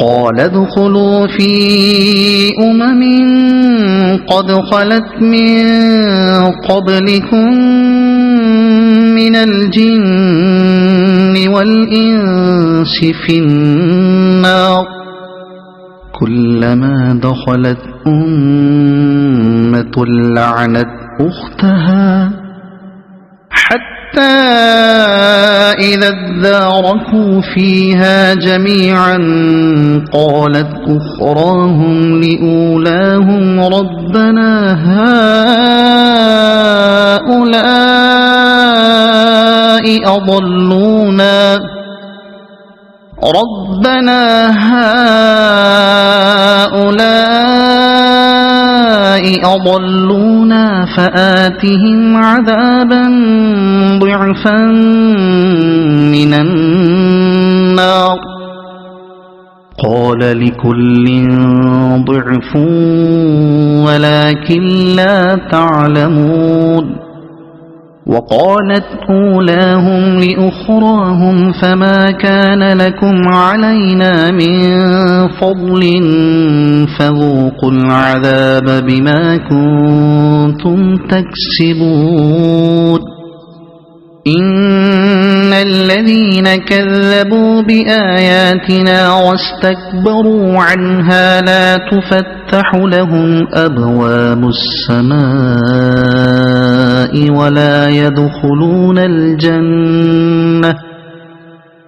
قال ادخلوا في قد خلت من قبلكم من الجن والإنس في النار كلما دخلت أمة لعنت أختها حتى إذا اداركوا فيها جميعا قالت أخراهم لأولاهم ربنا هؤلاء أضلونا فآتهم عذابا ضعفا من النار قال لكل ضعف ولكن لا تعلمون وقالت أولاهم لأخراهم فما كان لكم علينا من فضل فذوقوا العذاب بما كنتم تكسبون إن الذين كذبوا بآياتنا واستكبروا عنها لا تفتح لهم أبواب السماء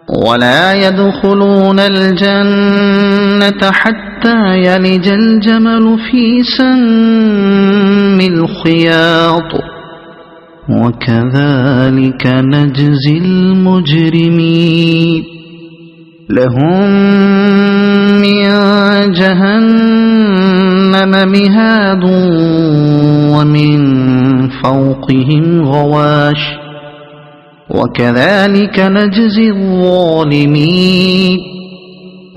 ولا يدخلون الجنة حتى يلج الجمل في سم الخياط وكذلك نجزي المجرمين لهم من جهنم مهاد ومن فوقهم غواش وكذلك نجزي الظالمين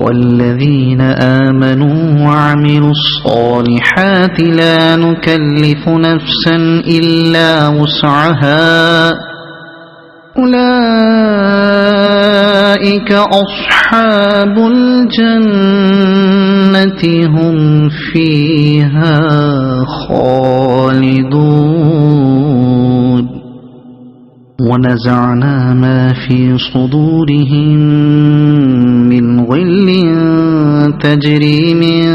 والذين آمنوا وعملوا الصالحات لا نكلف نفسا إلا وسعها أولئك أصحاب الجنة هم فيها خالدون ونزعنا ما في صدورهم من غل تجري من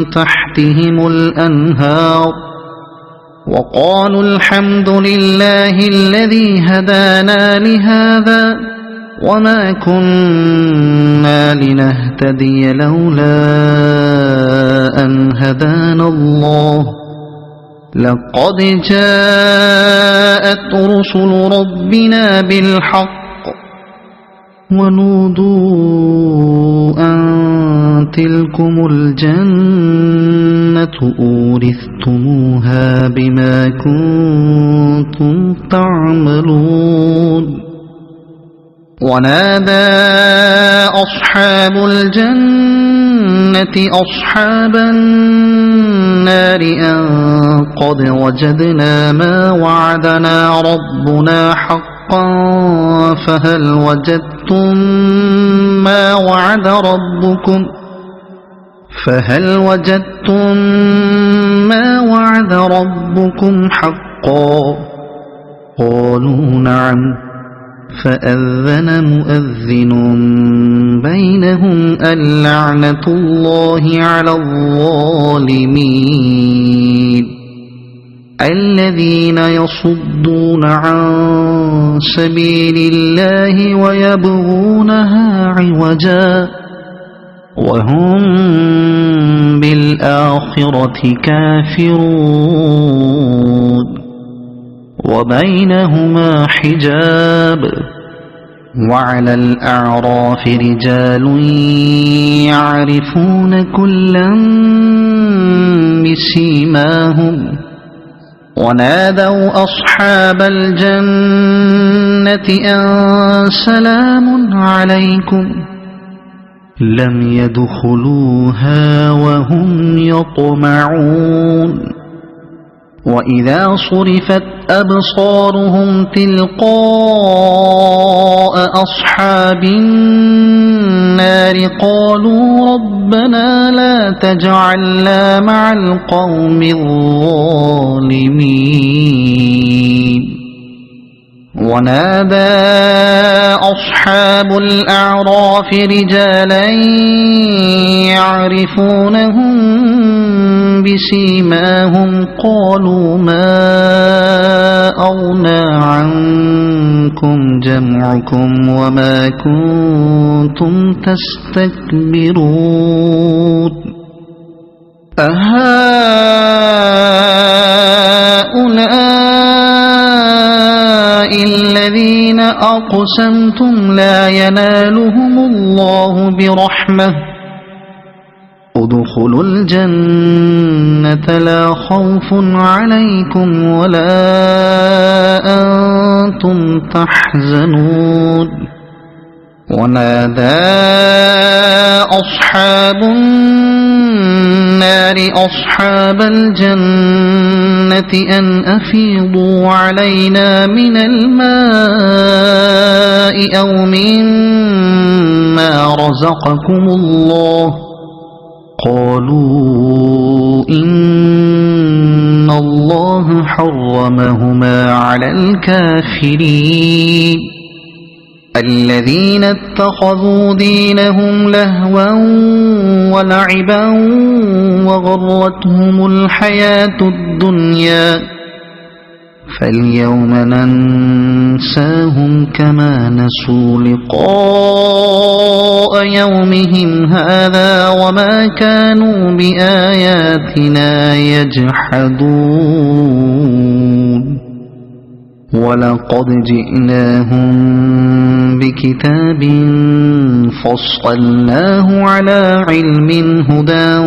تحتهم الأنهار وقالوا الحمد لله الذي هدانا لهذا وما كنا لنهتدي لولا أن هدانا الله لقد جاءت رسل ربنا بالحق ونودوا أن تلكم الجنة أورثتموها بما كنتم تعملون ونادى أصحاب الجنة أصحاب النار أن قد وجدنا ما وعدنا ربنا حقا فهل وجدتم ما وعد ربكم حقا قالوا نعم فأذن مؤذن بينهم اللعنة الله على الظالمين الذين يصدون عن سبيل الله ويبغونها عوجا وهم بالآخرة كافرون وبينهما حجاب وعلى الأعراف رجال يعرفون كلا بسيماهم ونادوا أصحاب الجنة أن سلام عليكم لم يدخلوها وهم يطمعون وإذا صرفت أبصارهم تلقاء أصحاب النار قالوا ربنا لا تجعلنا مع القوم الظالمين ونادى أصحاب الأعراف رجالا يعرفونهم بسيماهم قالوا ما أغنى عنكم جمعكم وما كنتم تستكبرون أهؤلاء الذين أقسمتم لا ينالهم الله برحمة ادخلوا الجنة لا خوف عليكم ولا أنتم تحزنون ونادى أصحاب النار أصحاب الجنة أن أفيضوا علينا من الماء أو مما رزقكم الله قالوا إن الله حرمهما على الكافرين الذين اتخذوا دينهم لهوا ولعبا وغرتهم الحياة الدنيا فاليوم ننساهم كما نسوا لقاء يومهم هذا وما كانوا بآياتنا يجحدون ولقد جئناهم بكتاب فصلناه على علم هدى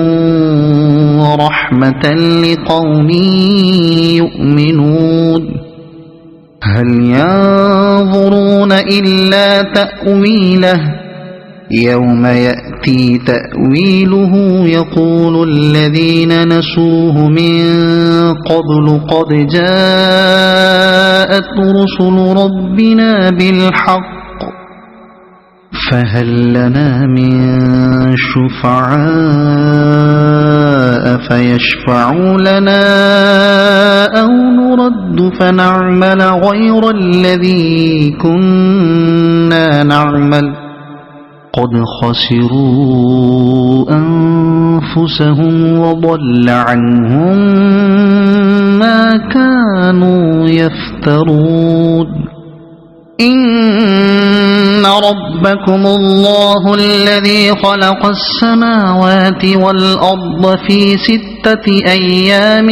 ورحمة لقوم يؤمنون هل ينظرون إلا تأويله يوم يأتي تأويله يقول الذين نسوه من قبل قد جاءت رسل ربنا بالحق فهل لنا من شفعاء فيشفعوا لنا أو نرد فنعمل غير الذي كنا نعمل قد خسروا أنفسهم وضل عنهم ما كانوا يفترون إن ربكم الله الذي خلق السماوات والأرض في 6 أيام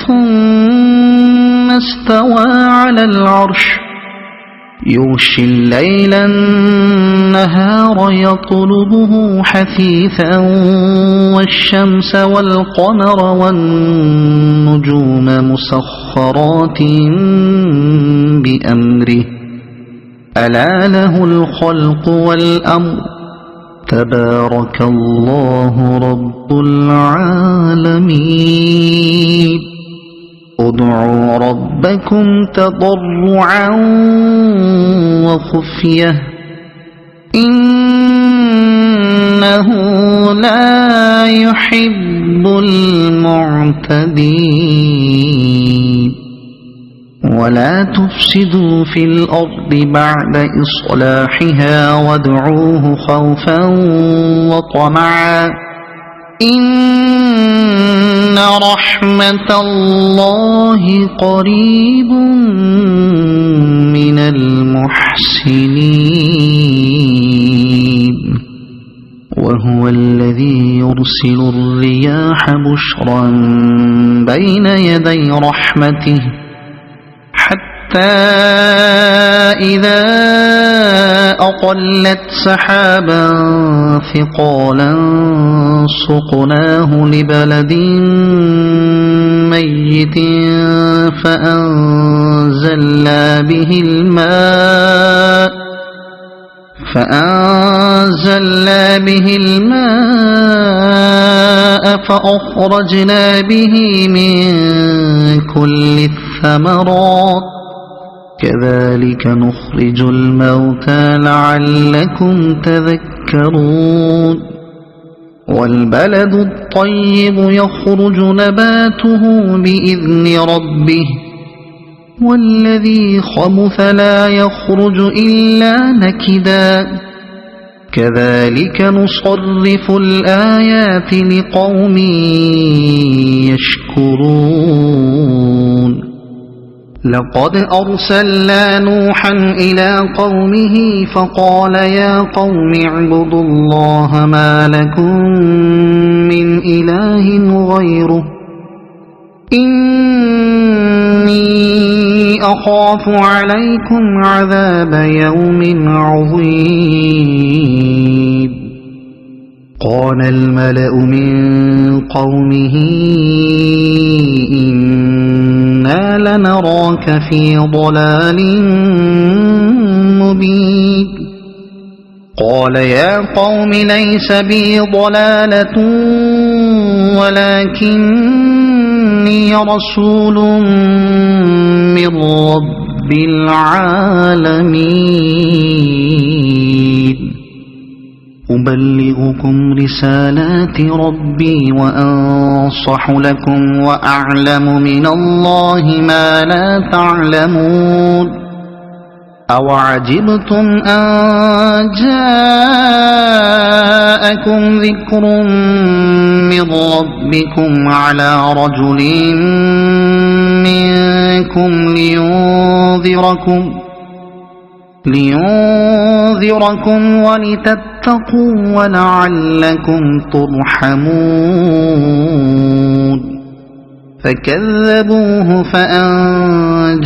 ثم استوى على العرش يغشي الليل النهار يطلبه حثيثا والشمس والقمر والنجوم مسخرات بأمره ألا له الخلق والأمر تبارك الله رب العالمين ادعوا ربكم تضرعا وخفية إنه لا يحب المعتدين ولا تفسدوا في الأرض بعد إصلاحها وادعوه خوفا وطمعا إن رحمة الله قريب من المحسنين وهو الذي يرسل الرياح بشرا بين يدي رحمته حتى إذا أقلت سحابا ثقالا سقناه لبلد ميت فأنزلنا به الماء فأخرجنا به من كل الثمرات كذلك نخرج الموتى لعلكم تذكرون والبلد الطيب يخرج نباته بإذن ربه والذي خبث لا يخرج إلا نكدا كذلك نصرف الآيات لقوم يشكرون لقد أرسلنا نوحا إلى قومه فقال يا قوم اعبدوا الله ما لكم من إله غيره إني أخاف عليكم عذاب يوم عظيم قال الملأ من قومه إنا لنراك في ضلال مبين قال يا قوم ليس بي ضلالة ولكني رسول من رب العالمين أبلغكم رسالات ربي وأنصح لكم وأعلم من الله ما لا تعلمون أوعجبتم أن جاءكم ذكر من ربكم على رجل منكم لينذركم ولتتقوا ولعلكم ترحمون فكذبوه فأنجيناه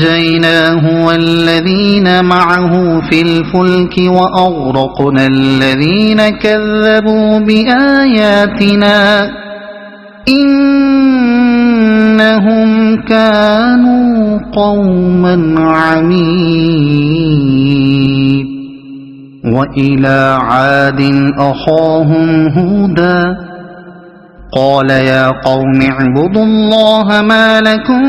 والذين معه في الفلك وأغرقنا الذين كذبوا بآياتنا إنهم كانوا قوما عمين وإلى عاد أخاهم هودا قال يا قوم اعبدوا الله ما لكم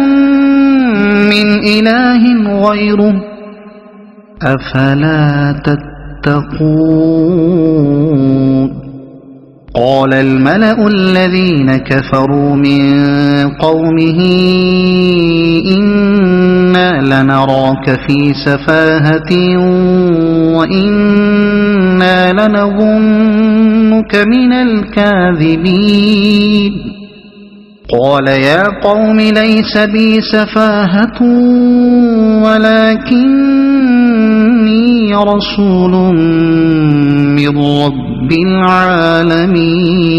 من إله غيره أفلا تتقون قال الملأ الذين كفروا من قومه إنا لنراك في سفاهة وإنا لنظنك من الكاذبين قال يا قوم ليس بي سفاهة ولكني رسول من رب العالمين